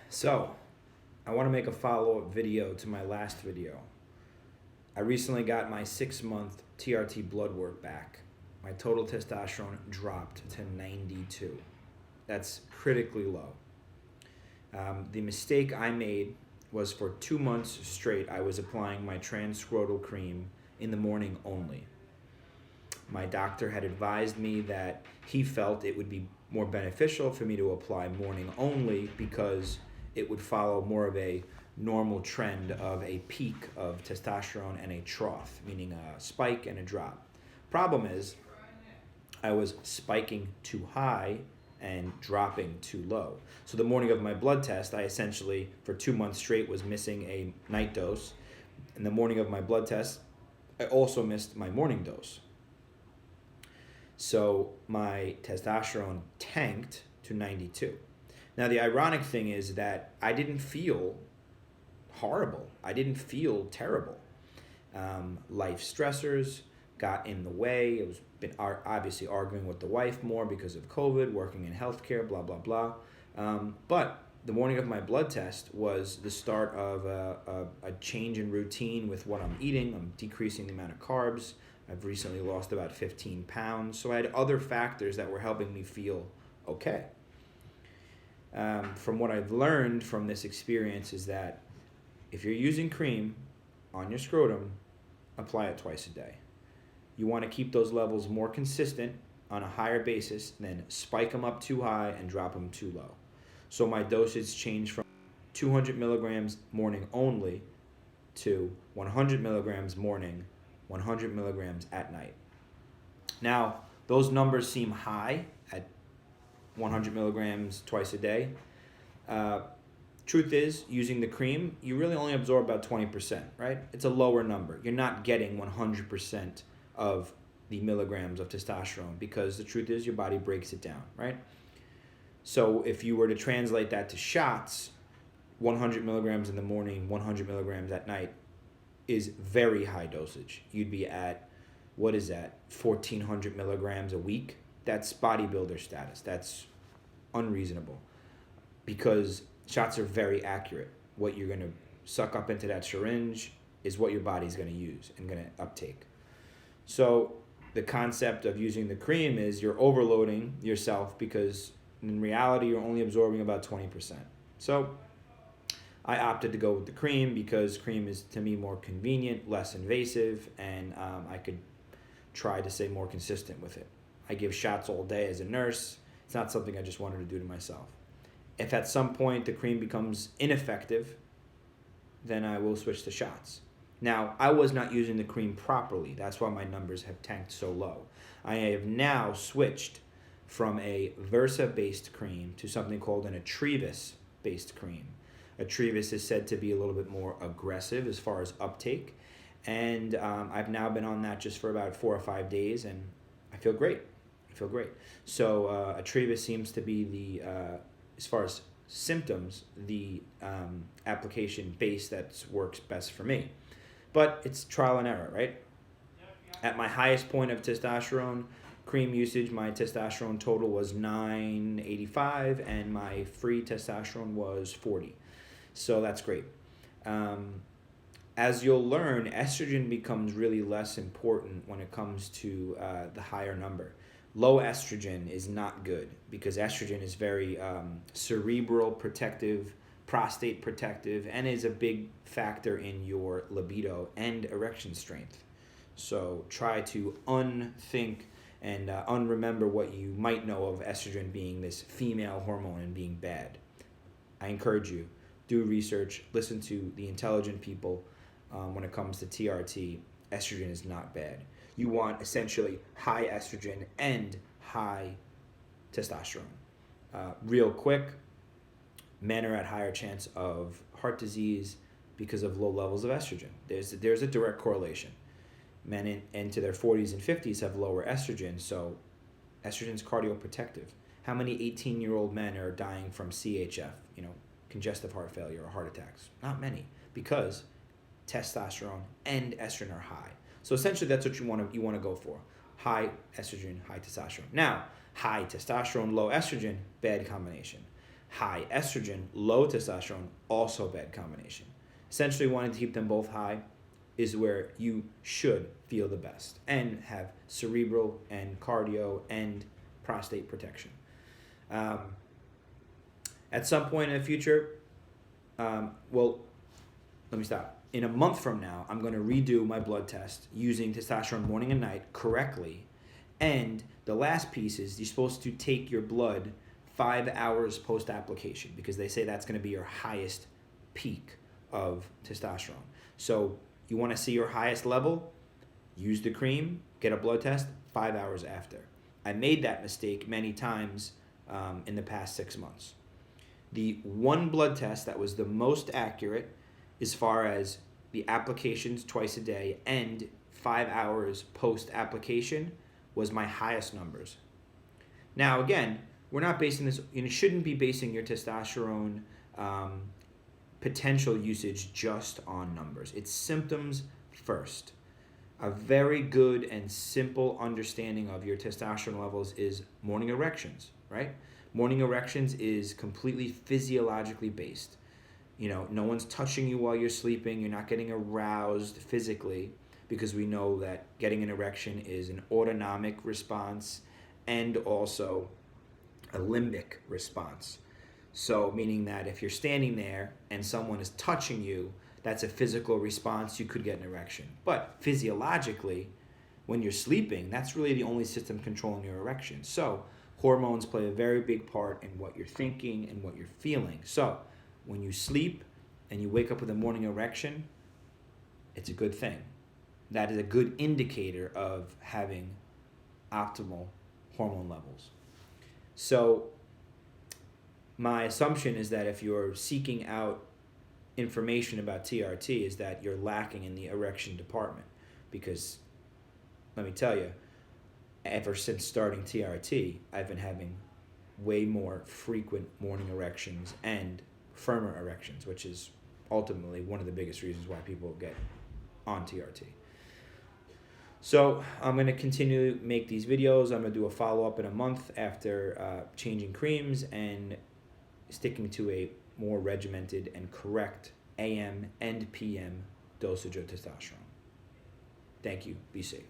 So, I want to make a follow-up video to my last video. I recently got my 6-month TRT blood work back. My total testosterone dropped to 92. That's critically low. The mistake I made was for 2 months straight, I was applying my scrotal cream in the morning only. My doctor had advised me that he felt it would be more beneficial for me to apply morning only because it would follow more of a normal trend of a peak of testosterone and a trough, meaning a spike and a drop. Problem is, I was spiking too high and dropping too low. So the morning of my blood test, I essentially, for 2 months straight, was missing a night dose. And the morning of my blood test, I also missed my morning dose. So my testosterone tanked to 92. Now the ironic thing is that I didn't feel horrible. I didn't feel terrible. Life stressors got in the way. It was been obviously arguing with the wife more because of COVID, working in healthcare, blah, blah, blah. But the morning of my blood test was the start of a change in routine with what I'm eating. I'm decreasing the amount of carbs. I've recently lost about 15 pounds. So I had other factors that were helping me feel okay. From what I've learned from this experience is that if you're using cream on your scrotum, apply it twice a day. You want to keep those levels more consistent on a higher basis than spike them up too high and drop them too low. So my dosage changed from 200 milligrams morning only to 100 milligrams morning, 100 milligrams at night. Now, those numbers seem high at 100 milligrams twice a day. Truth is, using the cream, you really only absorb about 20%, right? It's a lower number. You're not getting 100% of the milligrams of testosterone because the truth is your body breaks it down, right? So if you were to translate that to shots, 100 milligrams in the morning, 100 milligrams at night is very high dosage. You'd be at, what is that, 1,400 milligrams a week? That's bodybuilder status. That's unreasonable because shots are very accurate. What you're going to suck up into that syringe is what your body's going to use and going to uptake. So the concept of using the cream is you're overloading yourself because in reality you're only absorbing about 20%. So I opted to go with the cream because cream is to me more convenient, less invasive, and I could try to stay more consistent with it. I give shots all day as a nurse. It's not something I just wanted to do to myself. If at some point the cream becomes ineffective, then I will switch to shots. Now, I was not using the cream properly. That's why my numbers have tanked so low. I have now switched from a Versa-based cream to something called an Atrevis-based cream. Atrevis is said to be a little bit more aggressive as far as uptake. And I've now been on that just for about 4 or 5 days, and I feel great. So Atrevis seems to be the, as far as symptoms, the application base that works best for me. But it's trial and error, right? At my highest point of testosterone cream usage, my testosterone total was 985 and my free testosterone was 40. So that's great. As you'll learn, estrogen becomes really less important when it comes to the higher number. Low estrogen is not good because estrogen is very cerebral protective, prostate protective, and is a big factor in your libido and erection strength. So try to unthink and unremember what you might know of estrogen being this female hormone and being bad. I encourage you, do research, listen to the intelligent people when it comes to TRT. Estrogen is not bad. You want essentially high estrogen and high testosterone. Real quick, men are at higher chance of heart disease because of low levels of estrogen. There's a direct correlation. Men into their 40s and 50s have lower estrogen, so estrogen is cardioprotective. How many 18-year-old men are dying from CHF, congestive heart failure or heart attacks? Not many, because testosterone and estrogen are high. So essentially that's what you want to go for. High estrogen, high testosterone. Now, high testosterone, low estrogen, bad combination. high estrogen, low testosterone, also a bad combination. Essentially, wanting to keep them both high is where you should feel the best and have cerebral and cardio and prostate protection. At some point in the future, well, let me stop. In a month from now, I'm going to redo my blood test using testosterone morning and night correctly. And the last piece is you're supposed to take your blood 5 hours post application because they say that's going to be your highest peak of testosterone. So you want to see your highest level, use the cream, get a blood test 5 hours after. I made that mistake many times in the past 6 months. The one blood test that was the most accurate as far as the applications twice a day and 5 hours post application was my highest numbers. Now again, we're not basing this, you shouldn't be basing your testosterone potential usage just on numbers. It's symptoms first. A very good and simple understanding of your testosterone levels is morning erections, right? Morning erections is completely physiologically based. No one's touching you while you're sleeping. You're not getting aroused physically because we know that getting an erection is an autonomic response and also a limbic response. So meaning that if you're standing there and someone is touching you, that's a physical response. You could get an erection. But physiologically, when you're sleeping, that's really the only system controlling your erection. So hormones play a very big part in what you're thinking and what you're feeling. So when you sleep and you wake up with a morning erection, it's a good thing. That is a good indicator of having optimal hormone levels. So my assumption is that if you're seeking out information about TRT is that you're lacking in the erection department, because let me tell you, ever since starting TRT, I've been having way more frequent morning erections and firmer erections, which is ultimately one of the biggest reasons why people get on TRT. So I'm going to continue to make these videos. I'm going to do a follow-up in a month after changing creams and sticking to a more regimented and correct AM and PM dosage of testosterone. Thank you. Be safe.